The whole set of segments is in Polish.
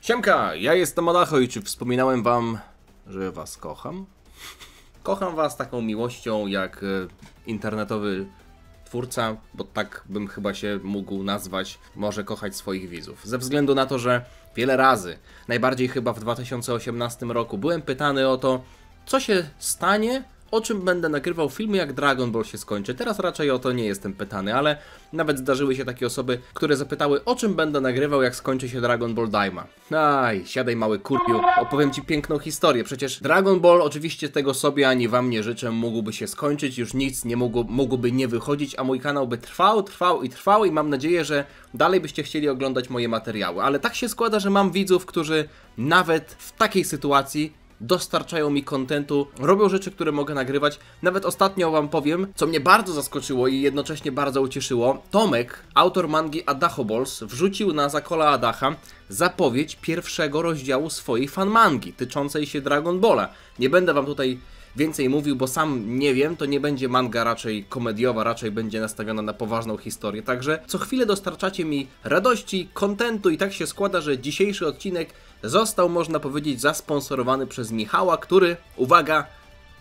Siemka, ja jestem Adacho i czy wspominałem wam, że was kocham? Kocham was taką miłością jak internetowy twórca, bo tak bym chyba się mógł nazwać, może kochać swoich widzów. Ze względu na to, że wiele razy, najbardziej chyba w 2018 roku, byłem pytany o to, co się stanie, o czym będę nagrywał filmy, jak Dragon Ball się skończy. Teraz raczej o to nie jestem pytany, ale nawet zdarzyły się takie osoby, które zapytały, o czym będę nagrywał, jak skończy się Dragon Ball Daima. Aj, siadaj mały kurpiu, opowiem ci piękną historię. Przecież Dragon Ball, oczywiście tego sobie ani wam nie życzę, mógłby się skończyć, już nic nie mógłby nie wychodzić, a mój kanał by trwał i mam nadzieję, że dalej byście chcieli oglądać moje materiały. Ale tak się składa, że mam widzów, którzy nawet w takiej sytuacji dostarczają mi kontentu, robią rzeczy, które mogę nagrywać. Nawet ostatnio wam powiem, co mnie bardzo zaskoczyło i jednocześnie bardzo ucieszyło. Tomek, autor mangi Adacho Balls, wrzucił na Zakola Adacha zapowiedź pierwszego rozdziału swojej fanmangi tyczącej się Dragon Balla. Nie będę wam tutaj więcej mówił, bo sam nie wiem, to nie będzie manga raczej komediowa, raczej będzie nastawiona na poważną historię. Także co chwilę dostarczacie mi radości, kontentu i tak się składa, że dzisiejszy odcinek został, można powiedzieć, zasponsorowany przez Michała, który, uwaga,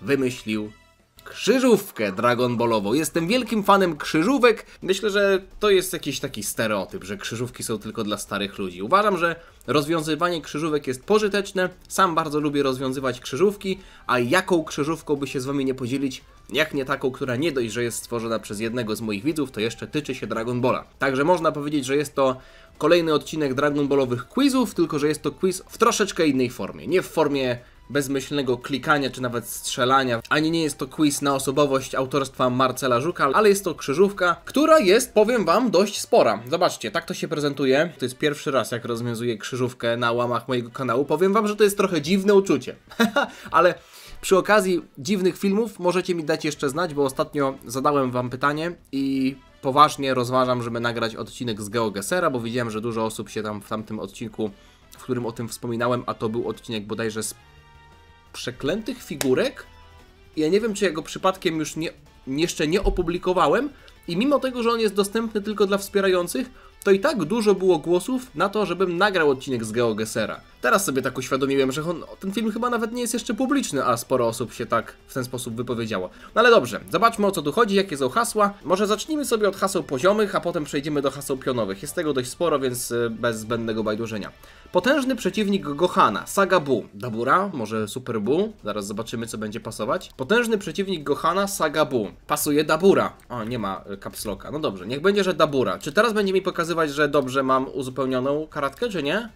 wymyślił krzyżówkę Dragon Ballową. Jestem wielkim fanem krzyżówek. Myślę, że to jest jakiś taki stereotyp, że krzyżówki są tylko dla starych ludzi. Uważam, że rozwiązywanie krzyżówek jest pożyteczne. Sam bardzo lubię rozwiązywać krzyżówki, a jaką krzyżówką by się z wami nie podzielić, jak nie taką, która nie dość, że jest stworzona przez jednego z moich widzów, to jeszcze tyczy się Dragon Balla. Także można powiedzieć, że jest to kolejny odcinek Dragon Ballowych quizów, tylko że jest to quiz w troszeczkę innej formie. Nie w formie bezmyślnego klikania czy nawet strzelania, ani nie jest to quiz na osobowość autorstwa Marcela Żuka, ale jest to krzyżówka, która jest, powiem wam, dość spora. Zobaczcie, tak to się prezentuje. To jest pierwszy raz, jak rozwiązuję krzyżówkę na łamach mojego kanału. Powiem wam, że to jest trochę dziwne uczucie. Ale przy okazji dziwnych filmów możecie mi dać jeszcze znać, bo ostatnio zadałem wam pytanie i poważnie rozważam, żeby nagrać odcinek z GeoGesera, bo widziałem, że dużo osób się tam w tamtym odcinku, w którym o tym wspominałem, a to był odcinek bodajże z przeklętych figurek. Ja nie wiem, czy ja go przypadkiem już jeszcze nie opublikowałem i mimo tego, że on jest dostępny tylko dla wspierających, to i tak dużo było głosów na to, żebym nagrał odcinek z GeoGesera. Teraz sobie tak uświadomiłem, że ten film chyba nawet nie jest jeszcze publiczny, a sporo osób się tak w ten sposób wypowiedziało. No ale dobrze, zobaczmy, o co tu chodzi, jakie są hasła. Może zacznijmy sobie od haseł poziomych, a potem przejdziemy do haseł pionowych. Jest tego dość sporo, więc bez zbędnego bajdurzenia. Potężny przeciwnik Gohana, Saga Buu. Dabura, może Super Buu, zaraz zobaczymy, co będzie pasować. Potężny przeciwnik Gohana, Saga Buu. Pasuje Dabura. O, nie ma caps locka. No dobrze, niech będzie, że Dabura. Czy teraz będzie mi pokazywać, że dobrze mam uzupełnioną karatkę, czy nie?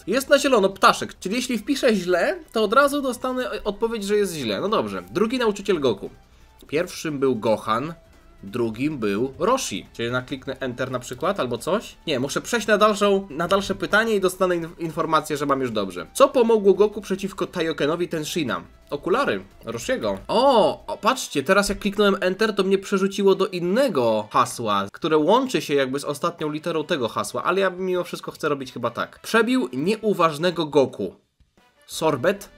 Jest na zielono ptaszek, czyli jeśli wpiszę źle, to od razu dostanę odpowiedź, że jest źle. No dobrze, drugi nauczyciel Goku. Pierwszym był Gohan, drugim był Roshi. Czyli nakliknę Enter na przykład, albo coś? Nie, muszę przejść na dalsze pytanie i dostanę informację, że mam już dobrze. Co pomogło Goku przeciwko Taiyokenowi Tenshina? Okulary Roshiego. O, patrzcie, teraz jak kliknąłem Enter, to mnie przerzuciło do innego hasła, które łączy się jakby z ostatnią literą tego hasła, ale ja mimo wszystko chcę robić chyba tak. Przebił nieuważnego Goku. Sorbet?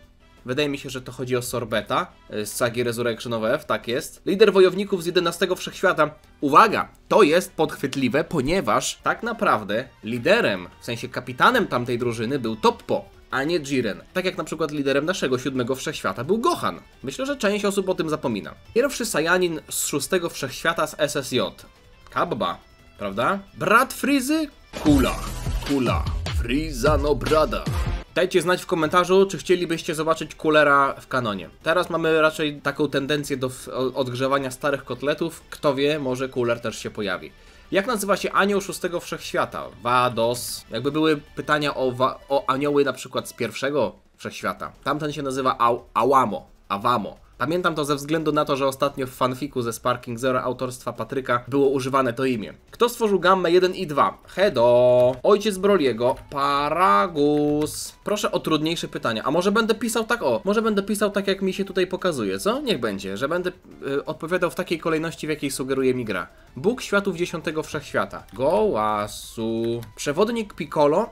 Wydaje mi się, że to chodzi o Sorbeta z sagi Resurrection of F, tak jest. Lider wojowników z 11 Wszechświata. Uwaga, to jest podchwytliwe, ponieważ tak naprawdę liderem, w sensie kapitanem tamtej drużyny był Toppo, a nie Jiren. Tak jak na przykład liderem naszego 7 Wszechświata był Gohan. Myślę, że część osób o tym zapomina. Pierwszy Saiyanin z 6 Wszechświata z SSJ. Kabba, prawda? Brat Frizy? Kula. Friza no brada. Dajcie znać w komentarzu, czy chcielibyście zobaczyć Coolera w kanonie. Teraz mamy raczej taką tendencję do odgrzewania starych kotletów. Kto wie, może Cooler też się pojawi. Jak nazywa się anioł 6 Wszechświata? Vados. Jakby były pytania o anioły na przykład z 1 Wszechświata. Tamten się nazywa Awamo. Pamiętam to ze względu na to, że ostatnio w fanfiku ze Sparking Zero autorstwa Patryka było używane to imię. Kto stworzył gammę 1 i 2? Hedo, ojciec Broliego, Paragus. Proszę o trudniejsze pytania. A może będę pisał tak, może będę pisał tak, jak mi się tutaj pokazuje, co? Niech będzie, że będę odpowiadał w takiej kolejności, w jakiej sugeruje mi gra. Bóg światów 10 Wszechświata. Gołasu. Przewodnik Piccolo.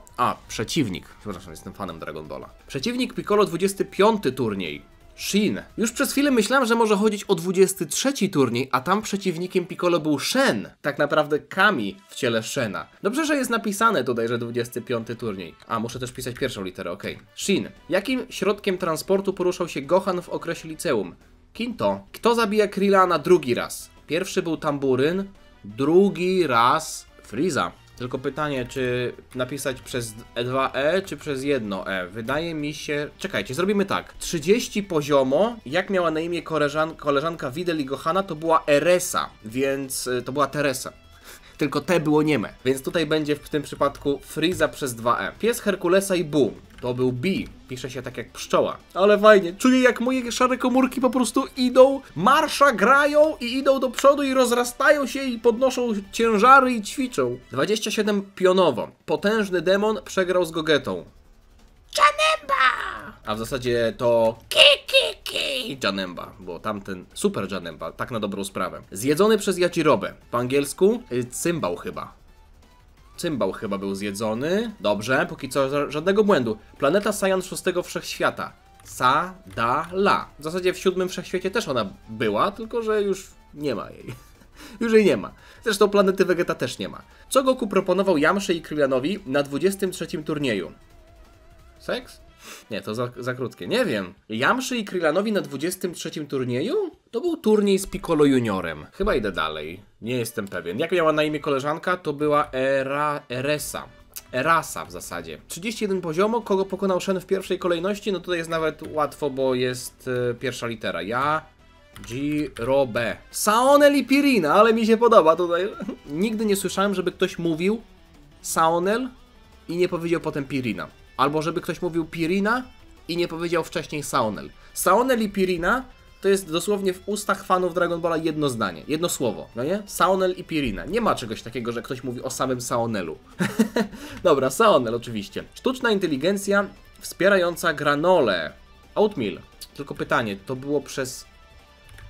Przeciwnik. Przepraszam, jestem fanem Dragon Balla. Przeciwnik Piccolo 25 turniej. Shin. Już przez chwilę myślałem, że może chodzić o 23 turniej, a tam przeciwnikiem Piccolo był Shen. Tak naprawdę Kami w ciele Shena. Dobrze, że jest napisane tutaj, że 25 turniej. A, muszę też pisać pierwszą literę, okej. Shin. Jakim środkiem transportu poruszał się Gohan w okresie liceum? Kinto. Kto zabija Krillana drugi raz? Pierwszy był Tamburyn, drugi raz Frieza. Tylko pytanie, czy napisać przez 2E, czy przez 1E? Wydaje mi się... Czekajcie, zrobimy tak. 30 poziomo, jak miała na imię koleżanka Videl i Gohana, to była Eresa, więc to była Teresa. Tylko T było nieme. Więc tutaj będzie w tym przypadku Frieza przez 2E. Pies Herkulesa i Boo. To był B. Pisze się tak jak pszczoła. Ale fajnie. Czuję, jak moje szare komórki po prostu idą, marsza grają i idą do przodu i rozrastają się i podnoszą ciężary i ćwiczą. 27 pionowo. Potężny demon przegrał z Gogetą. Janemba! A w zasadzie to Janemba, bo tamten super Janemba, tak na dobrą sprawę. Zjedzony przez Yachirobę. Po angielsku cymbał chyba. Cymbał chyba był zjedzony. Dobrze, póki co żadnego błędu. Planeta Saiyan 6 Wszechświata. Sadala. W zasadzie w 7 Wszechświecie też ona była, tylko że już nie ma jej. Już jej nie ma. Zresztą planety Vegeta też nie ma. Co Goku proponował Yamsze i Krillanowi na 23 turnieju? Seks? Nie, to za krótkie. Nie wiem. Yamsze i Krillanowi na 23 turnieju? To był turniej z Piccolo Juniorem. Chyba idę dalej. Nie jestem pewien. Jak miała na imię koleżanka, to była Erasa w zasadzie. 31 poziomo. Kogo pokonał Shen w pierwszej kolejności? No tutaj jest nawet łatwo, bo jest pierwsza litera. Yajirobę. Saonel i Pirina, ale mi się podoba tutaj. Nigdy nie słyszałem, żeby ktoś mówił Saonel i nie powiedział potem Pirina. Albo żeby ktoś mówił Pirina i nie powiedział wcześniej Saonel. Saonel i Pirina to jest dosłownie w ustach fanów Dragon Balla jedno zdanie, jedno słowo, no nie? Saonel i Pirina. Nie ma czegoś takiego, że ktoś mówi o samym Saonelu. Dobra, Saonel oczywiście. Sztuczna inteligencja wspierająca granolę. Oatmeal. Tylko pytanie, to było przez...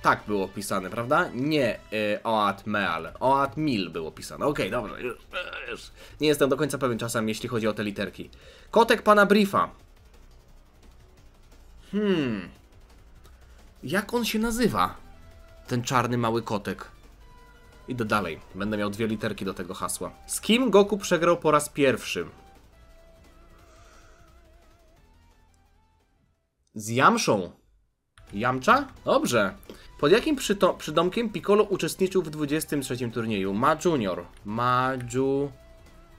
Tak było pisane, prawda? Nie Oatmeal. Oatmeal było pisane. Okej, dobrze. Już. Nie jestem do końca pewien czasem, jeśli chodzi o te literki. Kotek pana Briefa. Jak on się nazywa? Ten czarny mały kotek. Idę dalej. Będę miał 2 literki do tego hasła. Z kim Goku przegrał po raz pierwszy? Z Yamszą. Jamcza? Dobrze. Pod jakim przydomkiem Piccolo uczestniczył w 23 turnieju? Ma Junior.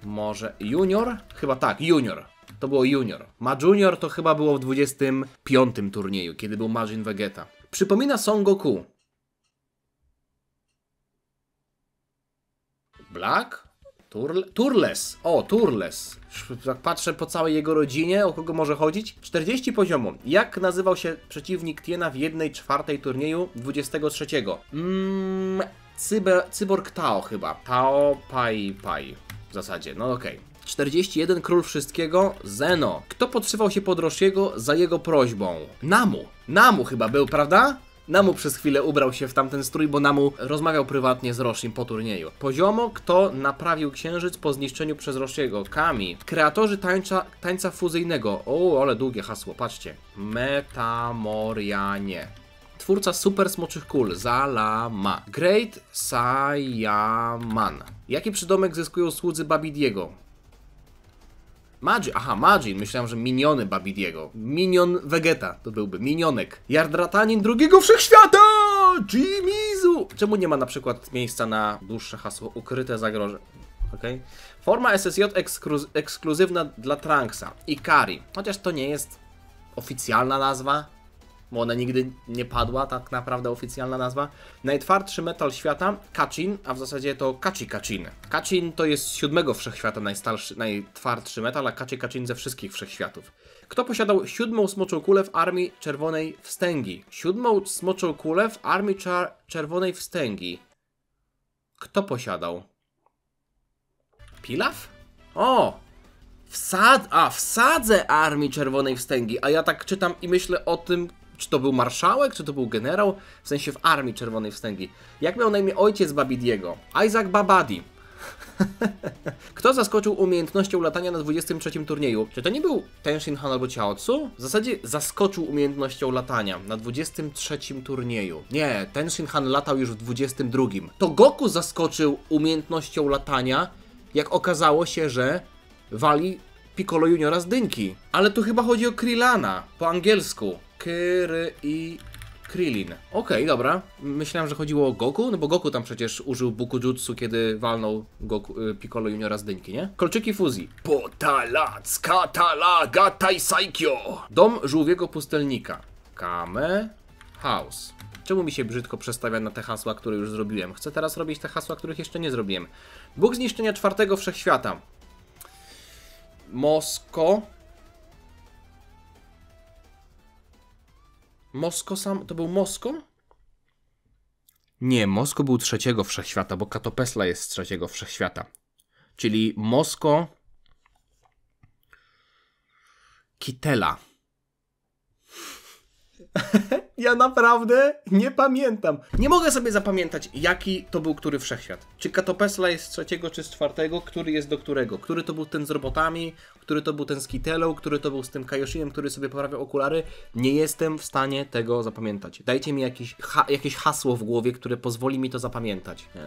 Może Junior? Chyba tak, Junior. To było Junior. Ma Junior to chyba było w 25 turnieju, kiedy był Majin Vegeta. Przypomina Son Goku. Black? Turles. O, Turles. Jak patrzę po całej jego rodzinie, o kogo może chodzić. 40 poziomu. Jak nazywał się przeciwnik Tiena w 1/4 turnieju 23? Cyborg Tao chyba. Tao Pai. W zasadzie, no okej. 41 Król Wszystkiego. Zeno. Kto podszywał się pod Roshiego za jego prośbą? Namu. Namu chyba był, prawda? Namu przez chwilę ubrał się w tamten strój, bo Namu rozmawiał prywatnie z Roshim po turnieju. Poziomo, kto naprawił księżyc po zniszczeniu przez Roshiego? Kami. Kreatorzy tańca fuzyjnego. O, ale długie hasło, patrzcie. Metamorianie. Twórca super smoczych kul. Zalama. Great Saiyaman. Jaki przydomek zyskują słudzy Babidiego? Majin. Aha, Majin. Myślałem, że miniony Babidiego. Minion Vegeta to byłby. Minionek. Jardratanin drugiego wszechświata! Jimizu! Czemu nie ma na przykład miejsca na dłuższe hasło? Ukryte zagrożenie. Okay. Forma SSJ ekskluzywna dla Trunksa. Ikari. Chociaż to nie jest oficjalna nazwa. Bo ona nigdy nie padła, tak naprawdę oficjalna nazwa. Najtwardszy metal świata, Kachin, a w zasadzie to Kachin. Kachin to jest z 7 wszechświata najtwardszy metal, a Kachin ze wszystkich wszechświatów. Kto posiadał 7. smoczą kulę w Armii Czerwonej Wstęgi? 7. smoczą kulę w Armii Czerwonej Wstęgi. Kto posiadał? Pilaf? O! Wsadzę Armii Czerwonej Wstęgi, a ja tak czytam i myślę o tym, czy to był marszałek, czy to był generał, w sensie w Armii Czerwonej Wstęgi. Jak miał na imię ojciec Babidiego? Isaac Babadi. Kto zaskoczył umiejętnością latania na 23 turnieju? Czy to nie był Ten Shin Han albo Chaozu? W zasadzie zaskoczył umiejętnością latania na 23 turnieju. Nie, Ten Shin Han latał już w 22. To Goku zaskoczył umiejętnością latania, jak okazało się, że wali Piccolo Juniora z dynki. Ale tu chyba chodzi o Krillana, po angielsku. Krillin. Okej, dobra. Myślałem, że chodziło o Goku, no bo Goku tam przecież użył Bukujutsu, kiedy walnął Piccolo Juniora z dynki, nie? Kolczyki fuzji. Potalac, katala, gatai saikyo. Dom żółwiego pustelnika. Kame House. Czemu mi się brzydko przestawia na te hasła, które już zrobiłem? Chcę teraz robić te hasła, których jeszcze nie zrobiłem. Bóg zniszczenia czwartego wszechświata. Mosko sam... To był Mosko? Nie, Mosko był trzeciego wszechświata, bo Katopesla jest z trzeciego wszechświata. Czyli Mosko... Kitela. Ja naprawdę nie pamiętam. Nie mogę sobie zapamiętać, jaki to był który wszechświat. Czy Katopesla jest z trzeciego, czy z czwartego, który jest do którego. Który to był ten z robotami, który to był ten z Kitelą, który to był z tym Kaioshinem, który sobie poprawiał okulary. Nie jestem w stanie tego zapamiętać. Dajcie mi jakieś hasło w głowie, które pozwoli mi to zapamiętać. Nie,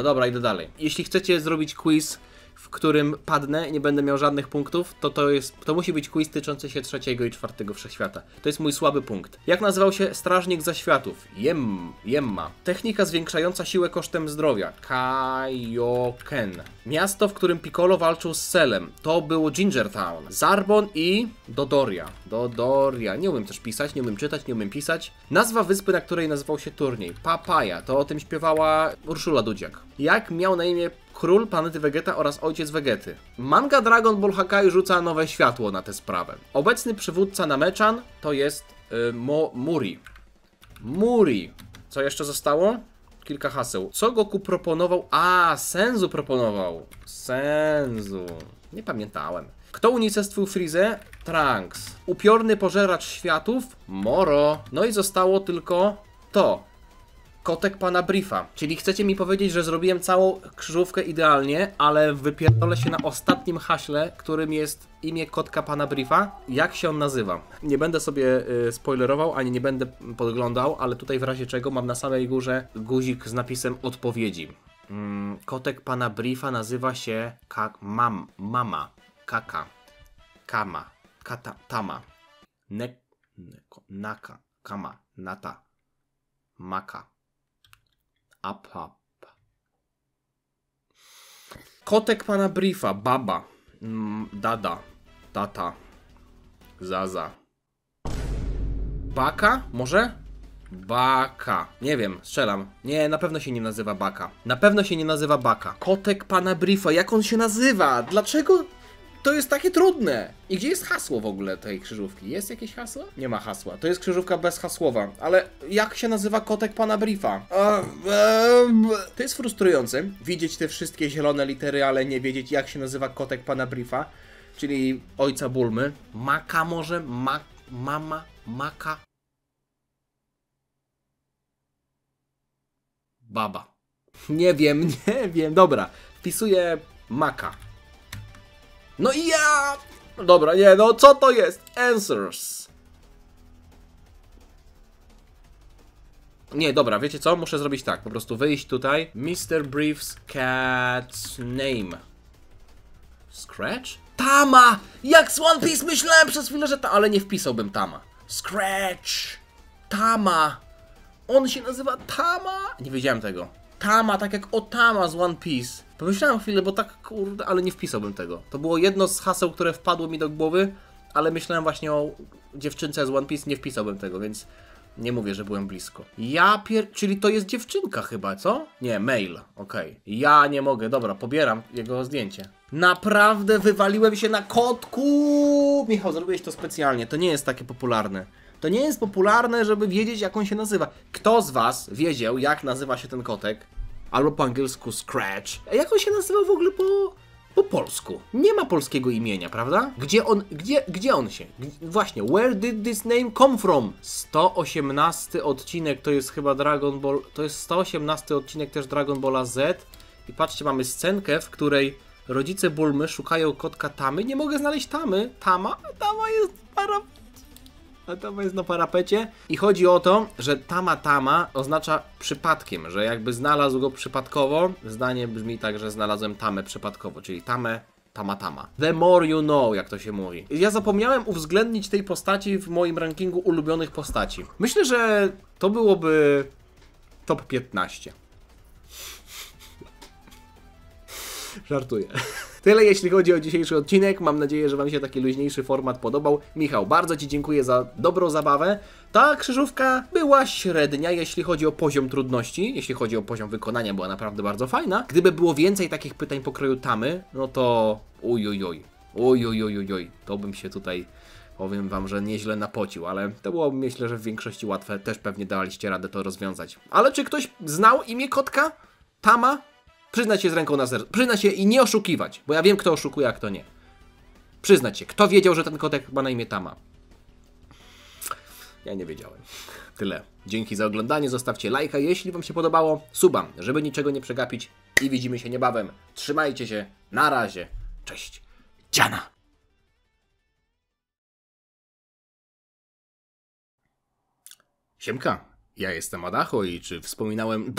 dobra, idę dalej. Jeśli chcecie zrobić quiz, w którym padnę i nie będę miał żadnych punktów, to musi być quiz tyczący się trzeciego i czwartego wszechświata. To jest mój słaby punkt. Jak nazywał się Strażnik Zaświatów? Jemma. Technika zwiększająca siłę kosztem zdrowia. Kaioken. Miasto, w którym Piccolo walczył z Cellem. To było Ginger Town. Zarbon i Dodoria. Nie umiem też pisać, nie umiem czytać, nie umiem pisać. Nazwa wyspy, na której nazywał się turniej. Papaja. To o tym śpiewała Urszula Dudziak. Jak miał na imię król planety Vegeta oraz ojciec Vegety? Manga Dragon Ball Hakai rzuca nowe światło na tę sprawę. Obecny przywódca Namechan to jest Muri. Co jeszcze zostało? Kilka haseł. Co Goku proponował? Senzu proponował. Senzu. Nie pamiętałem. Kto unicestwił Freezę? Trunks. Upiorny pożeracz światów? Moro. No i zostało tylko to. Kotek pana Briefa. Czyli chcecie mi powiedzieć, że zrobiłem całą krzyżówkę idealnie, ale wypierdolę się na ostatnim haśle, którym jest imię kotka pana Briefa. Jak się on nazywa? Nie będę sobie spoilerował, ani nie będę podglądał, ale tutaj w razie czego mam na samej górze guzik z napisem odpowiedzi. Kotek pana Briefa nazywa się Mama. Kaka. Kama. Tama. Naka. Kama. Nata. Maka. Up. Kotek pana Briefa. Baba. Dada. Tata. Zaza. Baka? Może? Baka. Nie wiem, strzelam. Nie, na pewno się nie nazywa Baka. Na pewno się nie nazywa Baka. Kotek pana Briefa. Jak on się nazywa? Dlaczego to jest takie trudne? I gdzie jest hasło w ogóle tej krzyżówki? Jest jakieś hasło? Nie ma hasła. To jest krzyżówka bezhasłowa. Ale jak się nazywa kotek pana Briefa? To jest frustrujące. Widzieć te wszystkie zielone litery, ale nie wiedzieć, jak się nazywa kotek pana Briefa. Czyli ojca Bulmy. Maka może? Mama? Maka? Baba. Nie wiem. Dobra. Wpisuję Maka. No i ja... Dobra, nie, no co to jest? Answers. Nie, dobra, wiecie co? Muszę zrobić tak, po prostu wyjść tutaj. Mr. Brief's cat's name. Scratch? Tama! Jak z One Piece myślałem przez chwilę, że ale nie wpisałbym Tama. Scratch! Tama! On się nazywa Tama? Nie wiedziałem tego. Tama, tak jak Otama z One Piece. Pomyślałem chwilę, bo tak kurde, ale nie wpisałbym tego. To było jedno z haseł, które wpadło mi do głowy, ale myślałem właśnie o dziewczynce z One Piece, nie wpisałbym tego, więc nie mówię, że byłem blisko. Czyli to jest dziewczynka chyba, co? Nie, mail, okej. Ja nie mogę, dobra, pobieram jego zdjęcie. Naprawdę wywaliłem się na kotku! Michał, zrobiłeś to specjalnie, to nie jest takie popularne. To nie jest popularne, żeby wiedzieć, jak on się nazywa. Kto z was wiedział, jak nazywa się ten kotek? Albo po angielsku Scratch. A jak on się nazywał w ogóle po polsku? Nie ma polskiego imienia, prawda? Gdzie on się? Właśnie, where did this name come from? 118 odcinek to jest chyba Dragon Ball... To jest 118 odcinek też Dragon Balla Z. I patrzcie, mamy scenkę, w której rodzice Bulmy szukają kotka Tamy. Nie mogę znaleźć Tamy. Tama jest Tama jest na parapecie. I chodzi o to, że Tama oznacza przypadkiem, że jakby znalazł go przypadkowo. Zdanie brzmi tak, że znalazłem Tamę przypadkowo, czyli Tama. The more you know, jak to się mówi. Ja zapomniałem uwzględnić tej postaci w moim rankingu ulubionych postaci. Myślę, że to byłoby top 15. Żartuję. Tyle jeśli chodzi o dzisiejszy odcinek. Mam nadzieję, że wam się taki luźniejszy format podobał. Michał, bardzo ci dziękuję za dobrą zabawę. Ta krzyżówka była średnia, jeśli chodzi o poziom trudności. Jeśli chodzi o poziom wykonania, była naprawdę bardzo fajna. Gdyby było więcej takich pytań pokroju Tamy, no to oj, to bym się tutaj, powiem wam, że nieźle napocił, ale to było, myślę, że w większości łatwe. Też pewnie daliście radę to rozwiązać. Ale czy ktoś znał imię kotka? Tama? Przyznać się z ręką na sercu. Przyznać się i nie oszukiwać, bo ja wiem, kto oszukuje, a kto nie. Przyznać się. Kto wiedział, że ten kotek ma na imię Tama? Ja nie wiedziałem. Tyle. Dzięki za oglądanie. Zostawcie lajka, jeśli wam się podobało. Suba, żeby niczego nie przegapić. I widzimy się niebawem. Trzymajcie się. Na razie. Cześć. Dziana. Siemka. Ja jestem Adacho i czy wspominałem...